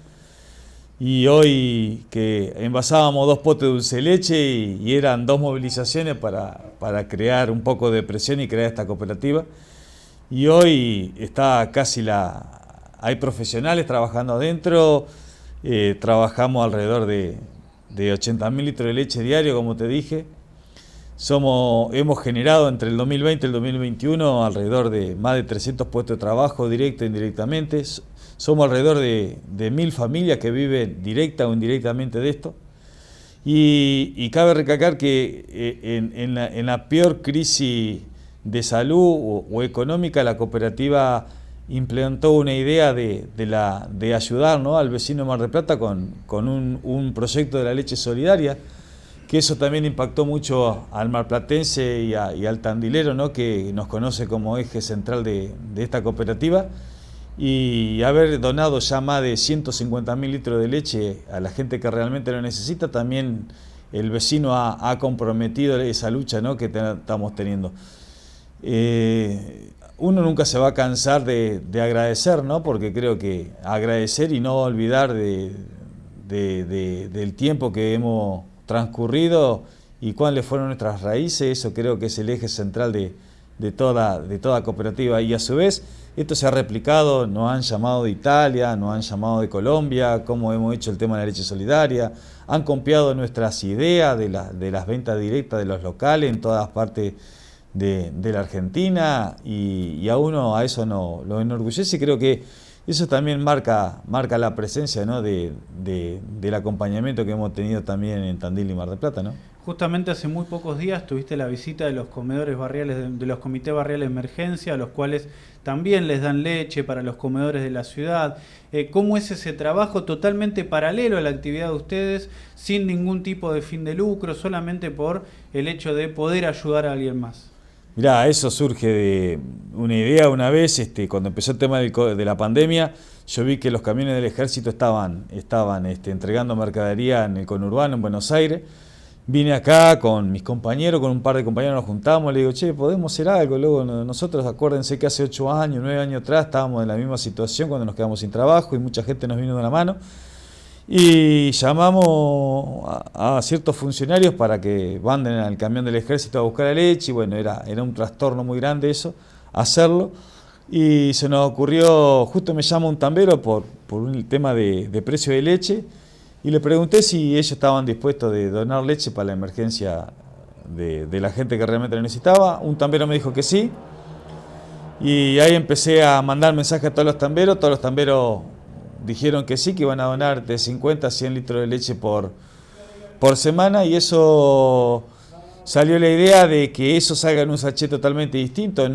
y hoy que envasábamos 2 potes de dulce de leche y eran 2 movilizaciones para crear un poco de presión y crear esta cooperativa, y hoy está hay profesionales trabajando adentro, trabajamos alrededor de 80.000 litros de leche diario, como te dije. Hemos generado entre el 2020 y el 2021 alrededor de más de 300 puestos de trabajo, directo e indirectamente. Somos alrededor de 1.000 familias que viven directa o indirectamente de esto. Y cabe recalcar que en la peor crisis de salud o económica, la cooperativa implementó una idea de ayudar, ¿no?, al vecino de Mar del Plata con un proyecto de la leche solidaria, que eso también impactó mucho al marplatense y al tandilero, ¿no?, que nos conoce como eje central de esta cooperativa, y haber donado ya más de 150.000 litros de leche a la gente que realmente lo necesita. También el vecino ha comprometido esa lucha, ¿no?, que estamos teniendo. Uno nunca se va a cansar de agradecer, ¿no?, porque creo que agradecer y no olvidar del tiempo que hemos transcurrido y cuáles fueron nuestras raíces, eso creo que es el eje central de toda cooperativa. Y a su vez esto se ha replicado, nos han llamado de Italia, nos han llamado de Colombia, cómo hemos hecho el tema de la leche solidaria, han copiado nuestras ideas de las ventas directas de los locales en todas partes de la Argentina, y a uno a eso lo enorgullece, y creo que eso también marca la presencia, ¿no?, del acompañamiento que hemos tenido también en Tandil y Mar del Plata, ¿no? Justamente hace muy pocos días tuviste la visita de los comedores barriales, de los comités barriales de emergencia, a los cuales también les dan leche para los comedores de la ciudad. ¿Cómo es ese trabajo totalmente paralelo a la actividad de ustedes, sin ningún tipo de fin de lucro, solamente por el hecho de poder ayudar a alguien más? Mirá, eso surge de una idea una vez, cuando empezó el tema de la pandemia. Yo vi que los camiones del ejército estaban entregando mercadería en el conurbano, en Buenos Aires. Vine acá con mis compañeros, con un par de compañeros nos juntamos, le digo, che, podemos hacer algo. Luego nosotros, acuérdense que hace 8 años, 9 años atrás estábamos en la misma situación cuando nos quedamos sin trabajo y mucha gente nos vino de la mano. Y llamamos a ciertos funcionarios para que manden al camión del ejército a buscar la leche, y bueno, era un trastorno muy grande eso, hacerlo. Y se nos ocurrió, justo me llama un tambero por un tema de precio de leche, y le pregunté si ellos estaban dispuestos de donar leche para la emergencia de la gente que realmente lo necesitaba. Un tambero me dijo que sí, y ahí empecé a mandar mensajes a todos los tamberos dijeron que sí, que iban a donar de 50 a 100 litros de leche por por semana, y eso salió la idea de que eso salga en un sachet totalmente distinto,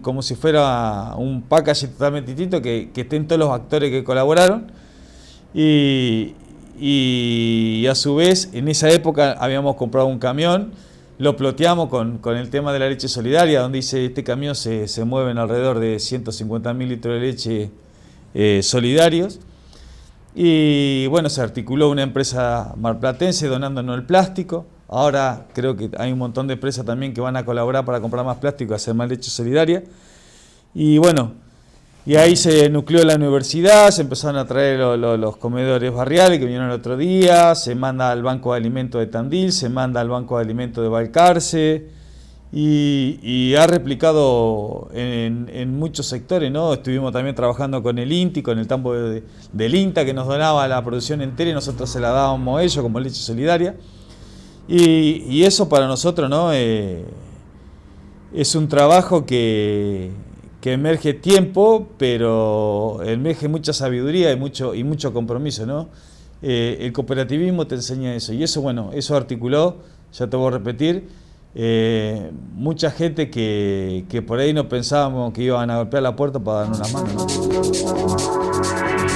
como si fuera un package totalmente distinto, que estén todos los actores que colaboraron. Y a su vez, en esa época habíamos comprado un camión, lo ploteamos con el tema de la leche solidaria, donde dice este camión se mueven alrededor de 150.000 litros de leche solidarios. Y bueno, se articuló una empresa marplatense donándonos el plástico. Ahora creo que hay un montón de empresas también que van a colaborar para comprar más plástico y hacer más leche solidaria. Y bueno, y ahí se nucleó la universidad, se empezaron a traer los comedores barriales que vinieron el otro día, se manda al Banco de Alimentos de Tandil, se manda al Banco de Alimentos de Balcarce, y ha replicado en muchos sectores, ¿no? Estuvimos también trabajando con el INTI, con el tambo del INTA, que nos donaba la producción entera y nosotros se la dábamos a ellos como leche solidaria. Y eso para nosotros, ¿no? Es un trabajo que emerge tiempo, pero emerge mucha sabiduría y mucho compromiso, ¿no? El cooperativismo te enseña eso, y eso, bueno, eso articuló, ya te voy a repetir, mucha gente que por ahí no pensábamos que iban a golpear la puerta para darnos una mano, ¿no?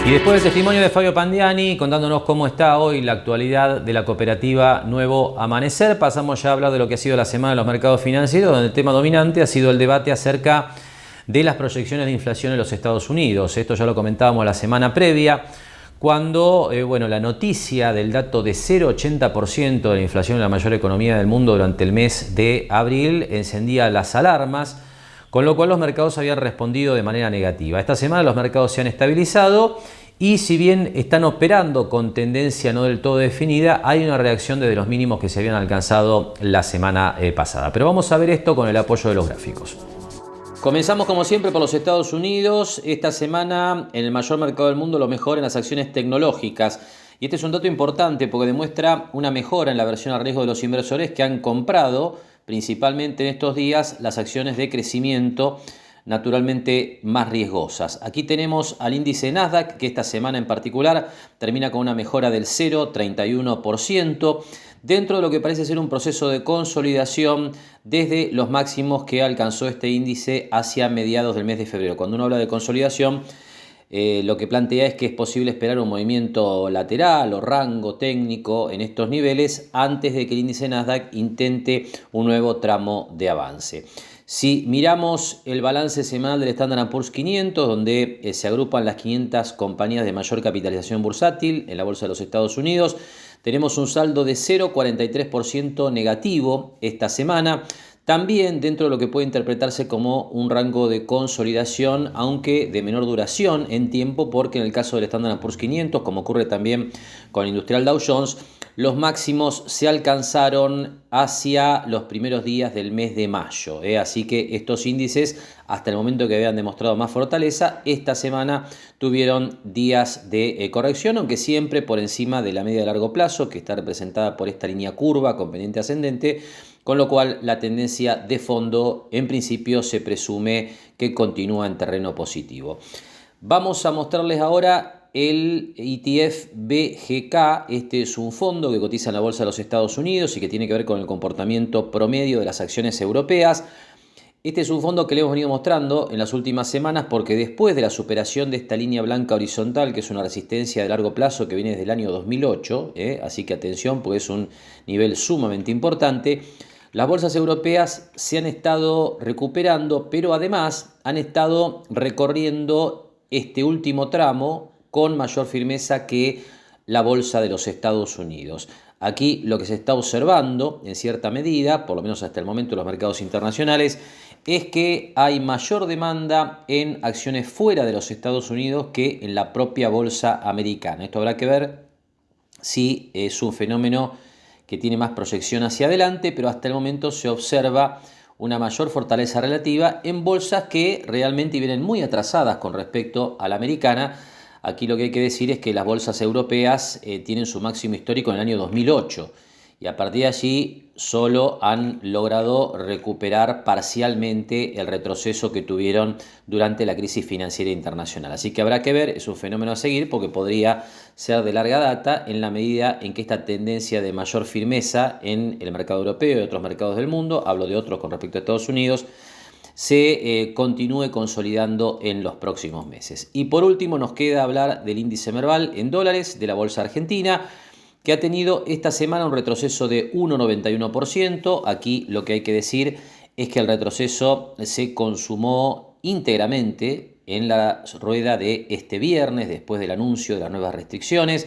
Y después del testimonio de Fabio Pandiani contándonos cómo está hoy la actualidad de la cooperativa Nuevo Amanecer, pasamos ya a hablar de lo que ha sido la semana de los mercados financieros, donde el tema dominante ha sido el debate acerca de las proyecciones de inflación en los Estados Unidos. Esto ya lo comentábamos la semana previa, cuando la noticia del dato de 0,80% de la inflación en la mayor economía del mundo durante el mes de abril encendía las alarmas, con lo cual los mercados habían respondido de manera negativa. Esta semana los mercados se han estabilizado y, si bien están operando con tendencia no del todo definida, hay una reacción desde los mínimos que se habían alcanzado la semana pasada. Pero vamos a ver esto con el apoyo de los gráficos. Comenzamos como siempre por los Estados Unidos. Esta semana en el mayor mercado del mundo lo mejor en las acciones tecnológicas. Y este es un dato importante porque demuestra una mejora en la aversión al riesgo de los inversores que han comprado principalmente en estos días las acciones de crecimiento naturalmente más riesgosas. Aquí tenemos al índice Nasdaq, que esta semana en particular termina con una mejora del 0,31%, dentro de lo que parece ser un proceso de consolidación desde los máximos que alcanzó este índice hacia mediados del mes de febrero. Cuando uno habla de consolidación, lo que plantea es que es posible esperar un movimiento lateral o rango técnico en estos niveles antes de que el índice Nasdaq intente un nuevo tramo de avance. Si miramos el balance semanal del Standard & Poor's 500, donde se agrupan las 500 compañías de mayor capitalización bursátil en la bolsa de los Estados Unidos, tenemos un saldo de 0,43% negativo esta semana. También dentro de lo que puede interpretarse como un rango de consolidación, aunque de menor duración en tiempo, porque en el caso del Standard & Poor's 500, como ocurre también con el Industrial Dow Jones, los máximos se alcanzaron hacia los primeros días del mes de mayo. Así que estos índices, hasta el momento que habían demostrado más fortaleza, esta semana tuvieron días de corrección, aunque siempre por encima de la media de largo plazo, que está representada por esta línea curva con pendiente ascendente, con lo cual la tendencia de fondo en principio se presume que continúa en terreno positivo. Vamos a mostrarles ahora el ETF BGK. Este es un fondo que cotiza en la bolsa de los Estados Unidos y que tiene que ver con el comportamiento promedio de las acciones europeas. Este es un fondo que le hemos venido mostrando en las últimas semanas porque después de la superación de esta línea blanca horizontal, que es una resistencia de largo plazo que viene desde el año 2008, así que atención porque es un nivel sumamente importante, las bolsas europeas se han estado recuperando, pero además han estado recorriendo este último tramo con mayor firmeza que la bolsa de los Estados Unidos. Aquí lo que se está observando en cierta medida, por lo menos hasta el momento en los mercados internacionales, es que hay mayor demanda en acciones fuera de los Estados Unidos que en la propia bolsa americana. Esto habrá que ver si es un fenómeno que tiene más proyección hacia adelante, pero hasta el momento se observa una mayor fortaleza relativa en bolsas que realmente vienen muy atrasadas con respecto a la americana. Aquí lo que hay que decir es que las bolsas europeas tienen su máximo histórico en el año 2008 y a partir de allí solo han logrado recuperar parcialmente el retroceso que tuvieron durante la crisis financiera internacional. Así que habrá que ver, es un fenómeno a seguir porque podría ser de larga data en la medida en que esta tendencia de mayor firmeza en el mercado europeo y otros mercados del mundo, hablo de otros con respecto a Estados Unidos, se continúe consolidando en los próximos meses. Y por último nos queda hablar del índice Merval en dólares de la bolsa argentina, que ha tenido esta semana un retroceso de 1,91%. Aquí lo que hay que decir es que el retroceso se consumó íntegramente en la rueda de este viernes, después del anuncio de las nuevas restricciones,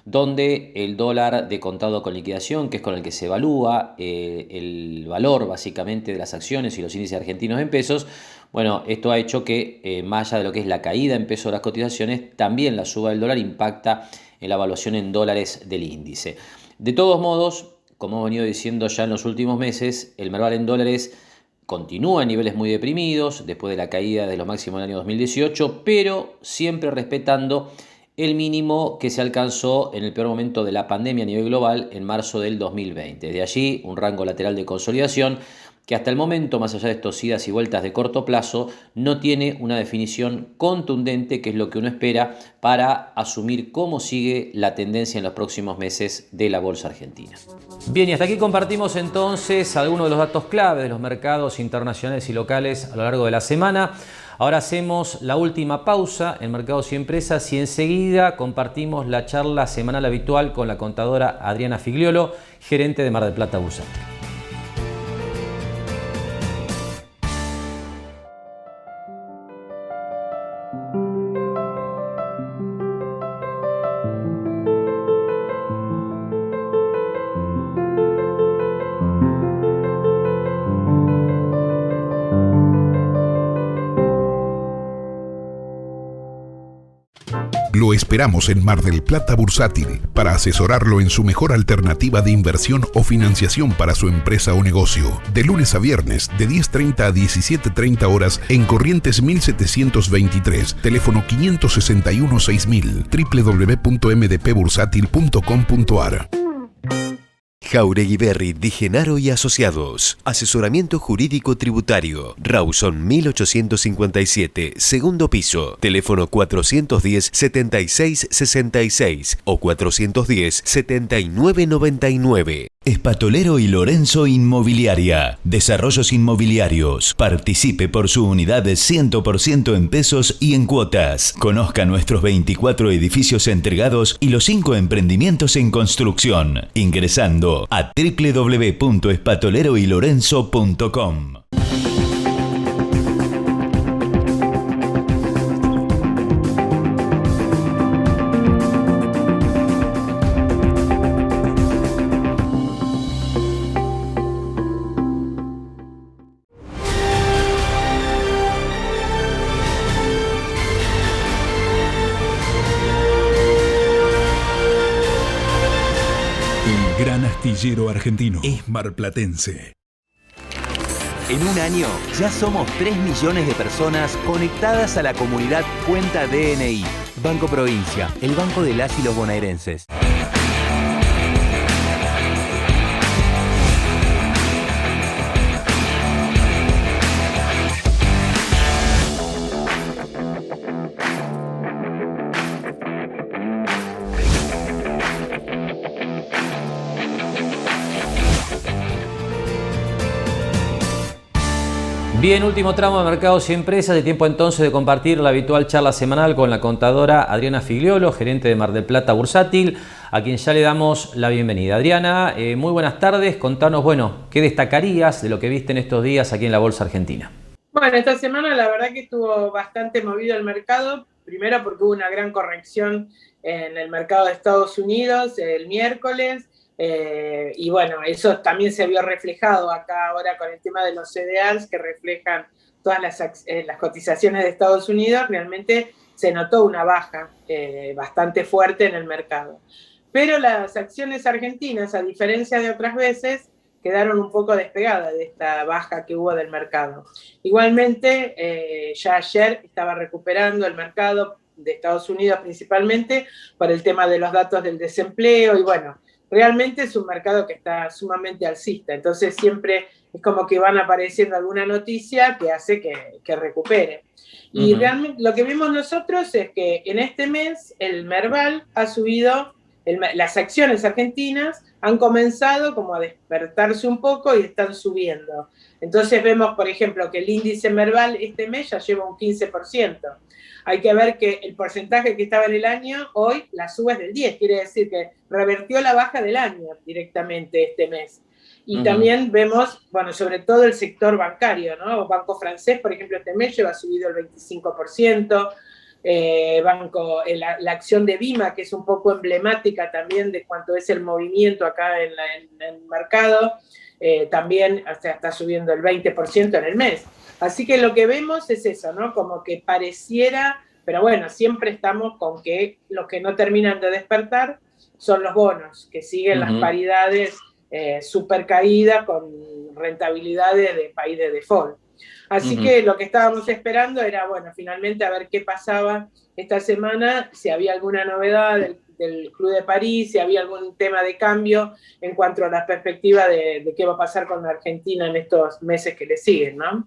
donde el dólar de contado con liquidación, que es con el que se evalúa el valor básicamente de las acciones y los índices argentinos en pesos, bueno, esto ha hecho que más allá de lo que es la caída en pesos de las cotizaciones, también la suba del dólar impacta en la evaluación en dólares del índice. De todos modos, como hemos venido diciendo ya en los últimos meses, el Merval en dólares continúa en niveles muy deprimidos después de la caída de los máximos del año 2018, pero siempre respetando el mínimo que se alcanzó en el peor momento de la pandemia a nivel global en marzo del 2020. De allí un rango lateral de consolidación que hasta el momento, más allá de estos idas y vueltas de corto plazo, no tiene una definición contundente, que es lo que uno espera para asumir cómo sigue la tendencia en los próximos meses de la bolsa argentina. Bien, y hasta aquí compartimos entonces algunos de los datos clave de los mercados internacionales y locales a lo largo de la semana. Ahora hacemos la última pausa en Mercados y Empresas y enseguida compartimos la charla semanal habitual con la contadora Adriana Figliolo, gerente de Mar del Plata Bursátil. Lo esperamos en Mar del Plata Bursátil para asesorarlo en su mejor alternativa de inversión o financiación para su empresa o negocio. De lunes a viernes, de 10:30 a 17:30 horas en Corrientes 1723, teléfono 561-6000, www.mdpbursátil.com.ar. Jauregui Berry Di Genaro y Asociados. Asesoramiento jurídico tributario. Rawson 1857, segundo piso. Teléfono 410-7666 o 410-7999. Espatolero y Lorenzo Inmobiliaria. Desarrollos inmobiliarios. Participe por su unidad de 100% en pesos y en cuotas. Conozca nuestros 24 edificios entregados y los 5 emprendimientos en construcción. Ingresando a www.espatoleroylorenzo.com. Astillero argentino es marplatense. En un año ya somos 3 millones de personas conectadas a la comunidad Cuenta DNI. Banco Provincia, el banco de las y los bonaerenses. Bien, último tramo de Mercados y Empresas, de tiempo entonces de compartir la habitual charla semanal con la contadora Adriana Figliolo, gerente de Mar del Plata Bursátil, a quien ya le damos la bienvenida. Adriana, muy buenas tardes, contanos, bueno, ¿qué destacarías de lo que viste en estos días aquí en la Bolsa Argentina? Bueno, esta semana la verdad que estuvo bastante movido el mercado, primero porque hubo una gran corrección en el mercado de Estados Unidos el miércoles, y bueno, eso también se vio reflejado acá ahora con el tema de los CDRs que reflejan todas las cotizaciones de Estados Unidos. Realmente se notó una baja bastante fuerte en el mercado. Pero las acciones argentinas, a diferencia de otras veces, quedaron un poco despegadas de esta baja que hubo del mercado. Igualmente, ya ayer estaba recuperando el mercado de Estados Unidos principalmente por el tema de los datos del desempleo y bueno, realmente es un mercado que está sumamente alcista, entonces siempre es como que van apareciendo alguna noticia que hace que recupere. Y realmente lo que vimos nosotros es que en este mes el Merval ha subido, las acciones argentinas han comenzado como a despertarse un poco y están subiendo. Entonces vemos, por ejemplo, que el índice Merval este mes ya lleva un 15%. Hay que ver que el porcentaje que estaba en el año, hoy la suba es del 10, quiere decir que revertió la baja del año directamente este mes. Y también vemos, bueno, sobre todo el sector bancario, ¿no? Banco Francés, por ejemplo, este mes lleva subido el 25%, la acción de Vima, que es un poco emblemática también de cuánto es el movimiento acá en el mercado, también está subiendo el 20% en el mes. Así que lo que vemos es eso, ¿no? Como que pareciera, pero bueno, siempre estamos con que los que no terminan de despertar son los bonos, que siguen las paridades super caídas con rentabilidades de país de default. Así que lo que estábamos esperando era, bueno, finalmente a ver qué pasaba esta semana, si había alguna novedad del Club de París, si había algún tema de cambio en cuanto a la perspectiva de qué va a pasar con la Argentina en estos meses que le siguen, ¿no?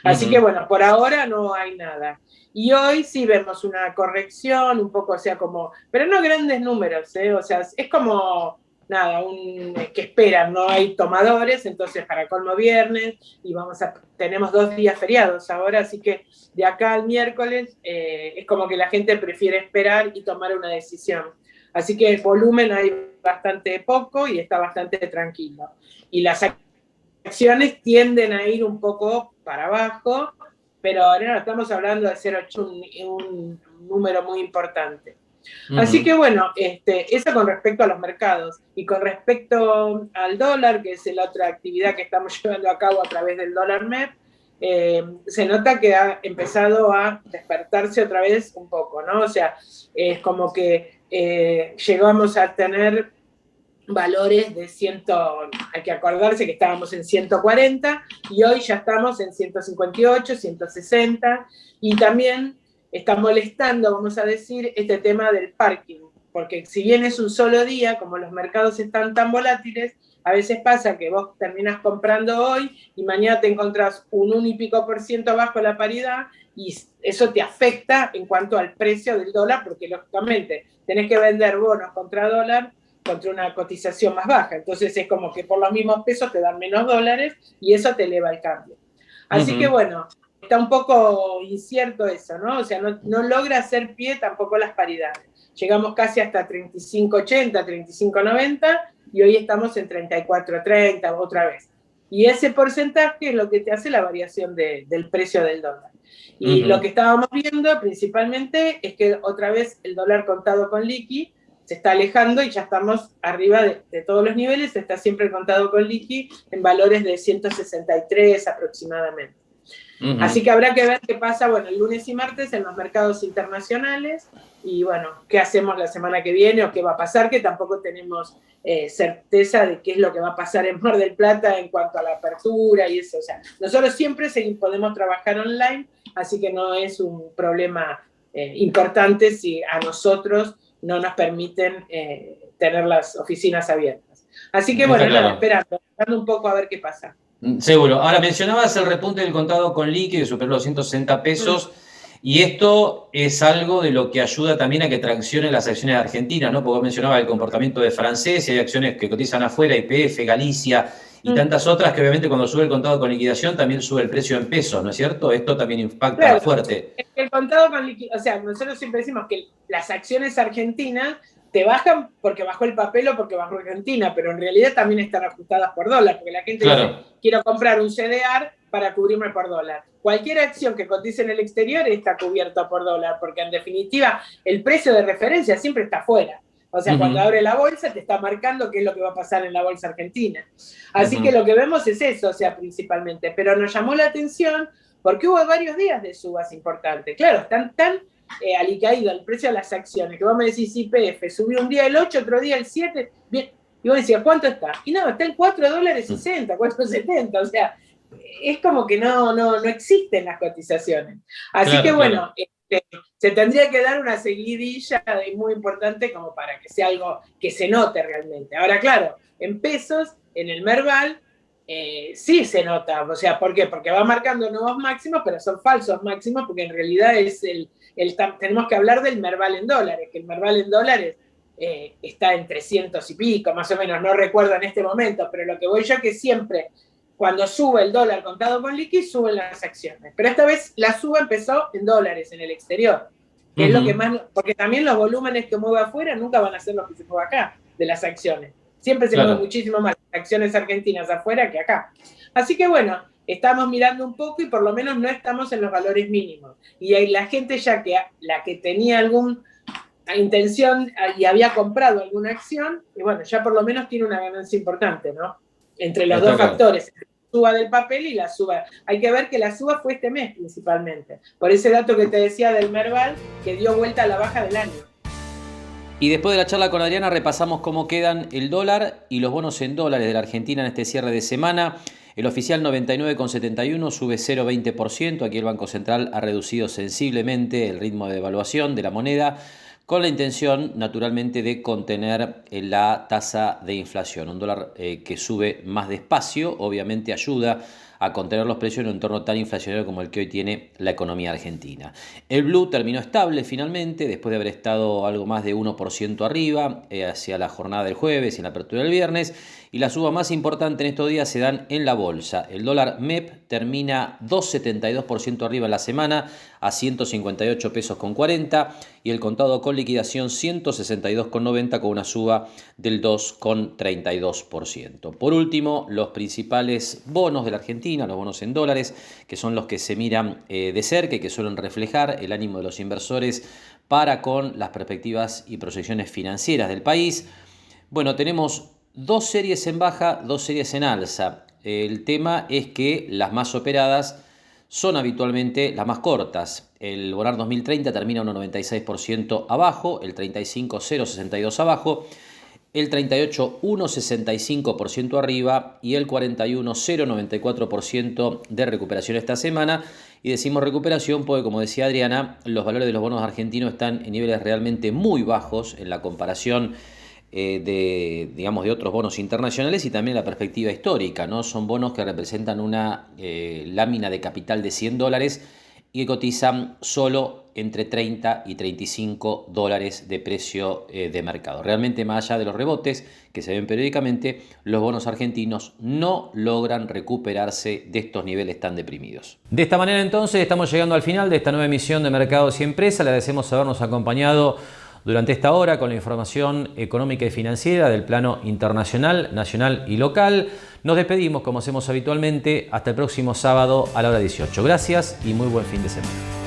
Así que bueno, por ahora no hay nada. Y hoy sí vemos una corrección, un poco, o sea, como, pero no grandes números, o sea, es como, nada, que esperan, no hay tomadores, entonces para colmo viernes, y tenemos 2 días feriados ahora, así que de acá al miércoles es como que la gente prefiere esperar y tomar una decisión. Así que el volumen hay bastante poco y está bastante tranquilo. Y las acciones tienden a ir un poco para abajo, pero ahora estamos hablando de 0,8, un número muy importante. Así que bueno, eso con respecto a los mercados. Y con respecto al dólar, que es la otra actividad que estamos llevando a cabo a través del dólar MEP, se nota que ha empezado a despertarse otra vez un poco, ¿no? O sea, es como que llegamos a tener valores de hay que acordarse que estábamos en 140 y hoy ya estamos en 158, 160 y también está molestando, vamos a decir, este tema del parking, porque si bien es un solo día, como los mercados están tan volátiles, a veces pasa que vos terminás comprando hoy y mañana te encontrás un 1 y pico % abajo la paridad y eso te afecta en cuanto al precio del dólar, porque lógicamente tenés que vender bonos contra dólar contra una cotización más baja. Entonces es como que por los mismos pesos te dan menos dólares y eso te eleva el cambio. Así que bueno, está un poco incierto eso, ¿no? O sea, no logra hacer pie tampoco las paridades. Llegamos casi hasta 35.80, 35.90 y hoy estamos en 34.30 otra vez. Y ese porcentaje es lo que te hace la variación del precio del dólar. Y lo que estábamos viendo principalmente es que otra vez el dólar contado con liqui se está alejando y ya estamos arriba de todos los niveles, está siempre el contado con liqui en valores de 163 aproximadamente. Así que habrá que ver qué pasa, bueno, el lunes y martes en los mercados internacionales y bueno, qué hacemos la semana que viene o qué va a pasar, que tampoco tenemos certeza de qué es lo que va a pasar en Mar del Plata en cuanto a la apertura y eso. O sea, nosotros siempre podemos trabajar online, así que no es un problema importante si a nosotros no nos permiten tener las oficinas abiertas. Así que bueno, nada, esperando un poco a ver qué pasa. Seguro. Ahora, mencionabas el repunte del contado con liqui que superó los 160 pesos y esto es algo de lo que ayuda también a que traccionen las acciones argentinas, ¿no? Porque mencionaba el comportamiento de Francés y hay acciones que cotizan afuera, YPF, Galicia y tantas otras que obviamente cuando sube el contado con liquidación también sube el precio en pesos, ¿no es cierto? Esto también impacta fuerte. El contado con liquidación, o sea, nosotros siempre decimos que las acciones argentinas te bajan porque bajó el papel o porque bajó Argentina, pero en realidad también están ajustadas por dólar, porque la gente dice, quiero comprar un CDR para cubrirme por dólar. Cualquier acción que cotice en el exterior está cubierta por dólar, porque en definitiva el precio de referencia siempre está afuera. O sea, cuando abre la bolsa te está marcando qué es lo que va a pasar en la bolsa argentina. Así que lo que vemos es eso, o sea, principalmente. Pero nos llamó la atención porque hubo varios días de subas importantes. Claro, están tan alicaído el precio de las acciones, que vos me decís YPF, subió un día el 8, otro día el 7, bien, y vos decías, ¿cuánto está? Y no, está en $4.60, $4.70, o sea, es como que no existen las cotizaciones. Así que bueno, se tendría que dar una seguidilla muy importante como para que sea algo que se note realmente. Ahora, claro, en pesos, en el Merval, sí se nota. O sea, ¿por qué? Porque va marcando nuevos máximos, pero son falsos máximos, porque en realidad es tenemos que hablar del Merval en dólares, que el Merval en dólares está en 300 y pico, más o menos, no recuerdo en este momento, pero lo que voy yo es que siempre, cuando sube el dólar contado con liqui, suben las acciones. Pero esta vez la suba empezó en dólares en el exterior, que es lo que más, porque también los volúmenes que mueve afuera nunca van a ser los que se mueven acá, de las acciones. Siempre se mueven muchísimo más las acciones argentinas afuera que acá. Así que bueno, estamos mirando un poco y por lo menos no estamos en los valores mínimos. Y hay la gente ya que la que tenía alguna intención y había comprado alguna acción, y bueno, ya por lo menos tiene una ganancia importante, ¿no? Entre los dos factores, la suba del papel y la suba. Hay que ver que la suba fue este mes principalmente, por ese dato que te decía del Merval, que dio vuelta a la baja del año. Y después de la charla con Adriana repasamos cómo quedan el dólar y los bonos en dólares de la Argentina en este cierre de semana. El oficial 99,71 sube 0,20%. Aquí el Banco Central ha reducido sensiblemente el ritmo de devaluación de la moneda con la intención, naturalmente, de contener la tasa de inflación. Un dólar que sube más despacio, obviamente ayuda a contener los precios en un entorno tan inflacionario como el que hoy tiene la economía argentina. El blue terminó estable finalmente, después de haber estado algo más de 1% arriba hacia la jornada del jueves y en la apertura del viernes, y la suba más importante en estos días se dan en la bolsa. El dólar MEP termina 2,72% arriba en la semana a 158 pesos con 40 y el contado con liquidación 162,90 con una suba del 2,32%. Por último, los principales bonos de la Argentina, los bonos en dólares, que son los que se miran de cerca y que suelen reflejar el ánimo de los inversores para con las perspectivas y proyecciones financieras del país. Bueno, tenemos dos series en baja, dos series en alza. El tema es que las más operadas son habitualmente las más cortas. El Bonar 2030 termina 1,96% abajo, el 35,062 abajo, el 38,165% arriba y el 41,094% de recuperación esta semana. Y decimos recuperación porque, como decía Adriana, los valores de los bonos argentinos están en niveles realmente muy bajos en la comparación de otros bonos internacionales y también la perspectiva histórica, ¿no? Son bonos que representan una lámina de capital de $100 y que cotizan solo entre 30 y 35 dólares de precio de mercado. Realmente, más allá de los rebotes que se ven periódicamente, los bonos argentinos no logran recuperarse de estos niveles tan deprimidos. De esta manera, entonces, estamos llegando al final de esta nueva emisión de Mercados y Empresas. Le agradecemos habernos acompañado durante esta hora con la información económica y financiera del plano internacional, nacional y local. Nos despedimos como hacemos habitualmente hasta el próximo sábado a la hora 18. Gracias y muy buen fin de semana.